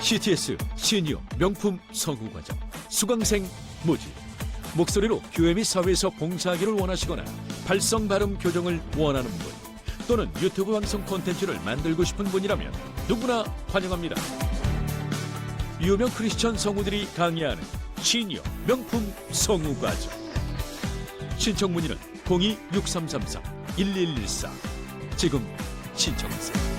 CTS 시니어 명품 성우과정 수강생 모집. 목소리로 교회 및 사회에서 봉사하기를 원하시거나 발성 발음 교정을 원하는 분 또는 유튜브 방송 콘텐츠를 만들고 싶은 분이라면 누구나 환영합니다. 유명 크리스천 성우들이 강의하는 시니어 명품 성우과정. 신청 문의는 02-6333-1114 지금 신청하세요.